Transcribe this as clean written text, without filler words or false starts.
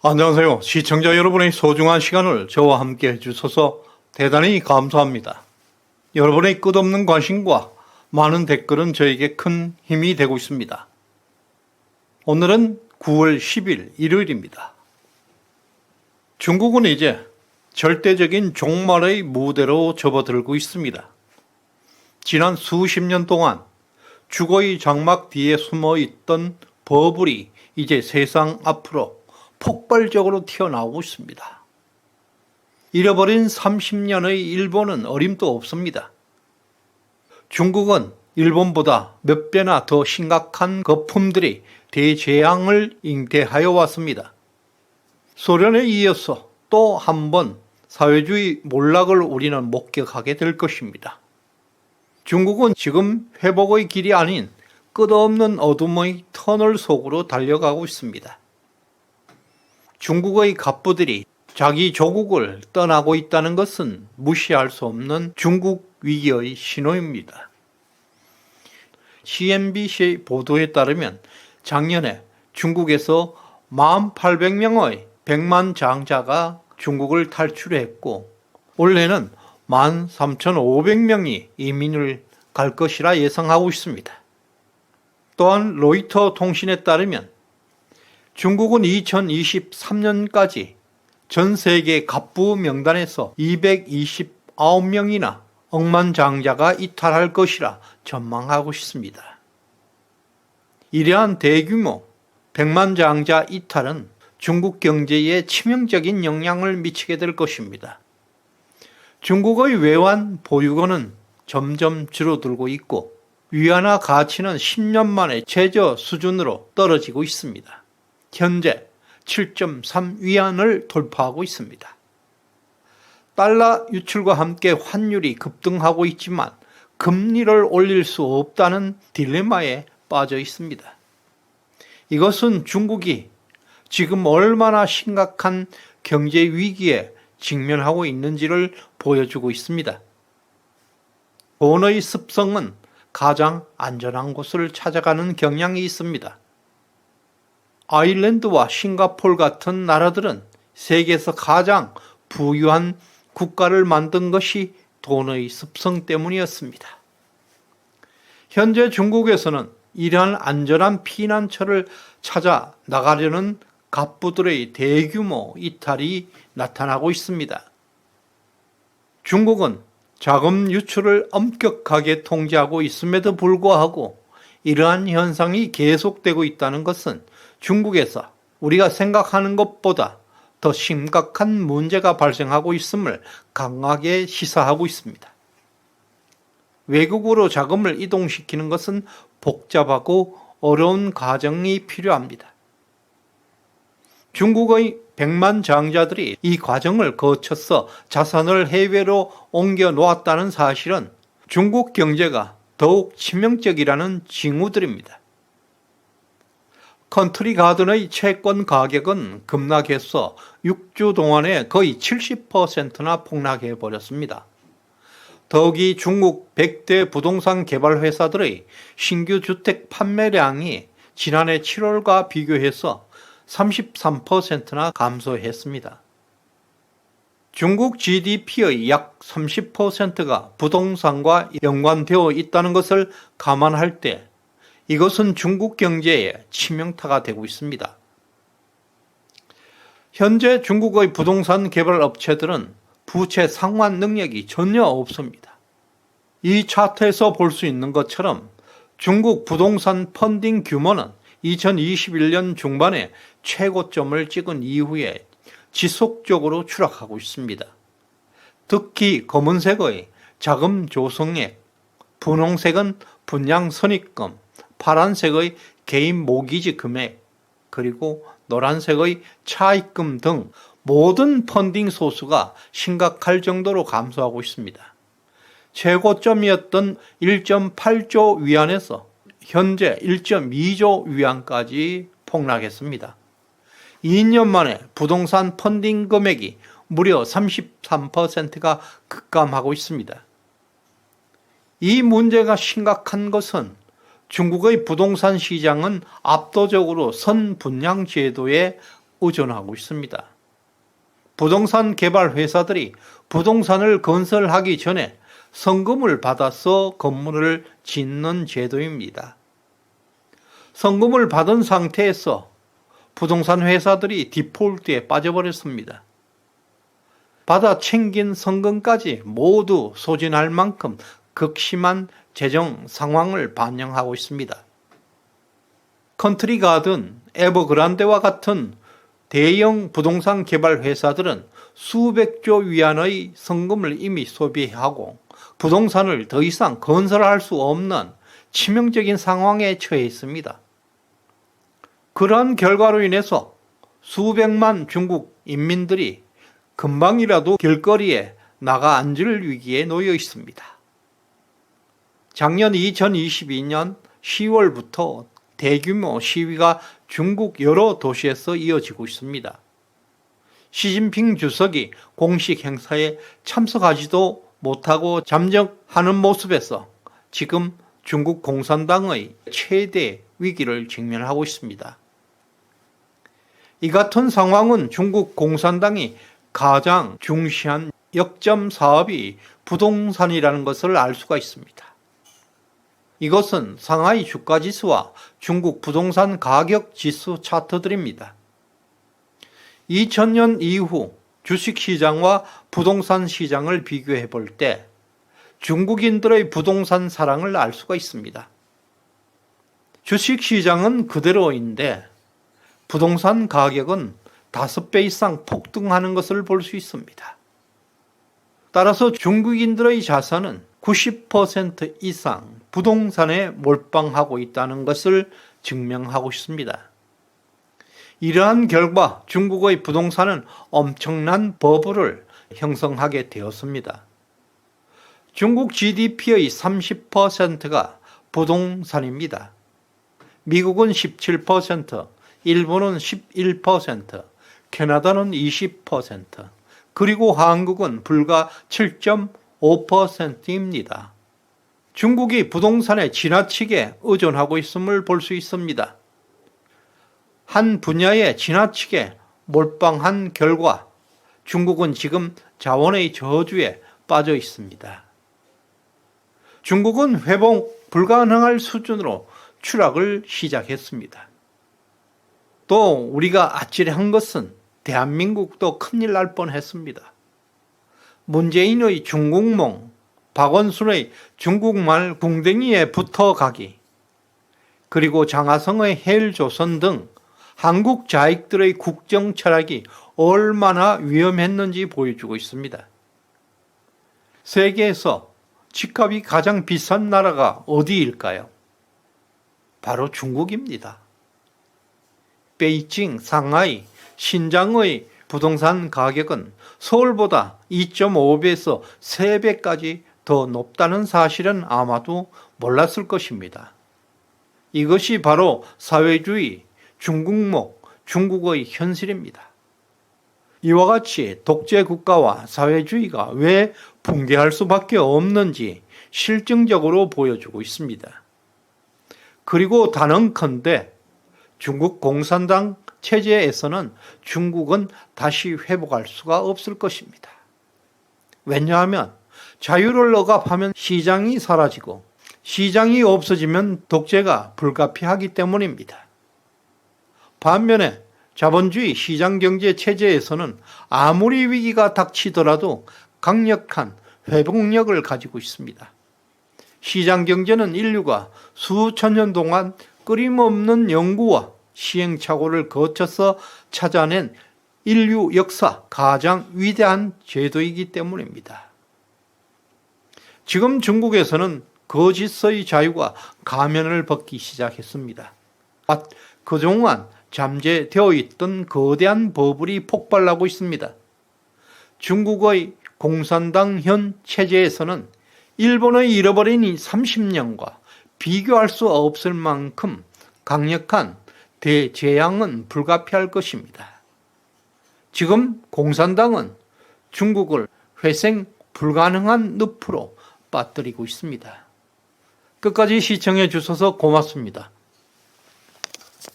안녕하세요. 시청자 여러분의 소중한 시간을 저와 함께 해주셔서 대단히 감사합니다. 여러분의 끝없는 관심과 많은 댓글은 저에게 큰 힘이 되고 있습니다. 오늘은 9월 10일 일요일입니다. 중국은 이제 절대적인 종말의 무대로 접어들고 있습니다. 지난 수십 년 동안 죽어의 장막 뒤에 숨어있던 버블이 이제 세상 앞으로 폭발적으로 튀어나오고 있습니다. 잃어버린 30년의 일본은 어림도 없습니다. 중국은 일본보다 몇 배나 더 심각한 거품들이 대재앙을 잉태하여 왔습니다. 소련에 이어서 또 한 번 사회주의 몰락을 우리는 목격하게 될 것입니다. 중국은 지금 회복의 길이 아닌 끝없는 어둠의 터널 속으로 달려가고 있습니다. 중국의 갑부들이 자기 조국을 떠나고 있다는 것은 무시할 수 없는 중국 위기의 신호입니다. CNBC 보도에 따르면 작년에 중국에서 1,800명의 백만장자가 중국을 탈출했고 올해는 13,500명이 이민을 갈 것이라 예상하고 있습니다. 또한 로이터 통신에 따르면 중국은 2023년까지 전 세계 갑부 명단에서 229명이나 억만장자가 이탈할 것이라 전망하고 있습니다. 이러한 대규모 백만장자 이탈은 중국 경제에 치명적인 영향을 미치게 될 것입니다. 중국의 외환 보유고는 점점 줄어들고 있고 위안화 가치는 10년 만에 최저 수준으로 떨어지고 있습니다. 현재 7.3위안을 돌파하고 있습니다. 달러 유출과 함께 환율이 급등하고 있지만 금리를 올릴 수 없다는 딜레마에 빠져 있습니다. 이것은 중국이 지금 얼마나 심각한 경제 위기에 직면하고 있는지를 보여주고 있습니다. 돈의 습성은 가장 안전한 곳을 찾아가는 경향이 있습니다. 아일랜드와 싱가포르 같은 나라들은 세계에서 가장 부유한 국가를 만든 것이 돈의 습성 때문이었습니다. 현재 중국에서는 이러한 안전한 피난처를 찾아 나가려는 갑부들의 대규모 이탈이 나타나고 있습니다. 중국은 자금 유출을 엄격하게 통제하고 있음에도 불구하고 이러한 현상이 계속되고 있다는 것은 중국에서 우리가 생각하는 것보다 더 심각한 문제가 발생하고 있음을 강하게 시사하고 있습니다. 외국으로 자금을 이동시키는 것은 복잡하고 어려운 과정이 필요합니다. 중국의 백만장자들이 이 과정을 거쳐서 자산을 해외로 옮겨 놓았다는 사실은 중국 경제가 더욱 치명적이라는 징후들입니다. 컨트리 가든의 채권 가격은 급락해서 6주 동안에 거의 70%나 폭락해버렸습니다. 더욱이 중국 100대 부동산 개발 회사들의 신규 주택 판매량이 지난해 7월과 비교해서 33%나 감소했습니다. 중국 GDP의 약 30%가 부동산과 연관되어 있다는 것을 감안할 때 이것은 중국 경제에 치명타가 되고 있습니다. 현재 중국의 부동산 개발 업체들은 부채 상환 능력이 전혀 없습니다. 이 차트에서 볼 수 있는 것처럼 중국 부동산 펀딩 규모는 2021년 중반에 최고점을 찍은 이후에 지속적으로 추락하고 있습니다. 특히 검은색의 자금 조성액, 분홍색은 분양 선입금, 파란색의 개인 모기지 금액, 그리고 노란색의 차입금 등 모든 펀딩 소수가 심각할 정도로 감소하고 있습니다. 최고점이었던 1.8조 위안에서 현재 1.2조 위안까지 폭락했습니다. 2년 만에 부동산 펀딩 금액이 무려 33%가 급감하고 있습니다. 이 문제가 심각한 것은 중국의 부동산 시장은 압도적으로 선분양 제도에 의존하고 있습니다. 부동산 개발 회사들이 부동산을 건설하기 전에 성금을 받아서 건물을 짓는 제도입니다. 성금을 받은 상태에서 부동산 회사들이 디폴트에 빠져버렸습니다. 받아 챙긴 성금까지 모두 소진할 만큼 극심한 재정 상황을 반영하고 있습니다. 컨트리 가든, 에버그란데와 같은 대형 부동산 개발 회사들은 수백조 위안의 성금을 이미 소비하고 부동산을 더 이상 건설할 수 없는 치명적인 상황에 처해 있습니다. 그러한 결과로 인해서 수백만 중국 인민들이 금방이라도 길거리에 나가 앉을 위기에 놓여 있습니다. 작년 2022년 10월부터 대규모 시위가 중국 여러 도시에서 이어지고 있습니다. 시진핑 주석이 공식 행사에 참석하지도 못하고 잠적하는 모습에서 지금 중국 공산당의 최대 위기를 직면하고 있습니다. 이 같은 상황은 중국 공산당이 가장 중시한 역점 사업이 부동산이라는 것을 알 수가 있습니다. 이것은 상하이 주가지수와 중국 부동산 가격지수 차트들입니다. 2000년 이후 주식시장과 부동산 시장을 비교해 볼 때 중국인들의 부동산 사랑을 알 수가 있습니다. 주식시장은 그대로인데 부동산 가격은 5배 이상 폭등하는 것을 볼 수 있습니다. 따라서 중국인들의 자산은 90% 이상 부동산에 몰빵하고 있다는 것을 증명하고 있습니다. 이러한 결과 중국의 부동산은 엄청난 버블을 형성하게 되었습니다. 중국 GDP의 30%가 부동산입니다. 미국은 17%, 일본은 11%, 캐나다는 20%, 그리고 한국은 불과 7.5%입니다. 중국이 부동산에 지나치게 의존하고 있음을 볼 수 있습니다. 한 분야에 지나치게 몰빵한 결과 중국은 지금 자원의 저주에 빠져 있습니다. 중국은 회복 불가능할 수준으로 추락을 시작했습니다. 또 우리가 아찔한 것은 대한민국도 큰일 날 뻔했습니다. 문재인의 중국몽, 박원순의 중국말 궁뎅이에 붙어가기, 그리고 장하성의 헬조선 등 한국 자익들의 국정 철학이 얼마나 위험했는지 보여주고 있습니다. 세계에서 집값이 가장 비싼 나라가 어디일까요? 바로 중국입니다. 베이징, 상하이, 신장의 부동산 가격은 서울보다 2.5배에서 3배까지 더 높다는 사실은 아마도 몰랐을 것입니다. 이것이 바로 사회주의, 중국몽, 중국의 현실입니다. 이와 같이 독재 국가와 사회주의가 왜 붕괴할 수밖에 없는지 실증적으로 보여주고 있습니다. 그리고 단언컨대 중국 공산당 체제에서는 중국은 다시 회복할 수가 없을 것입니다. 왜냐하면 자유를 억압하면 시장이 사라지고 시장이 없어지면 독재가 불가피하기 때문입니다. 반면에 자본주의 시장경제 체제에서는 아무리 위기가 닥치더라도 강력한 회복력을 가지고 있습니다. 시장경제는 인류가 수천 년 동안 끊임없는 연구와 시행착오를 거쳐서 찾아낸 인류 역사 가장 위대한 제도이기 때문입니다. 지금 중국에서는 거짓의 자유가 가면을 벗기 시작했습니다. 그동안 잠재되어 있던 거대한 버블이 폭발하고 있습니다. 중국의 공산당 현 체제에서는 일본의 잃어버린 30년과 비교할 수 없을 만큼 강력한 대재앙은 불가피할 것입니다. 지금 공산당은 중국을 회생 불가능한 늪으로 빠뜨리고 있습니다. 끝까지 시청해 주셔서 고맙습니다.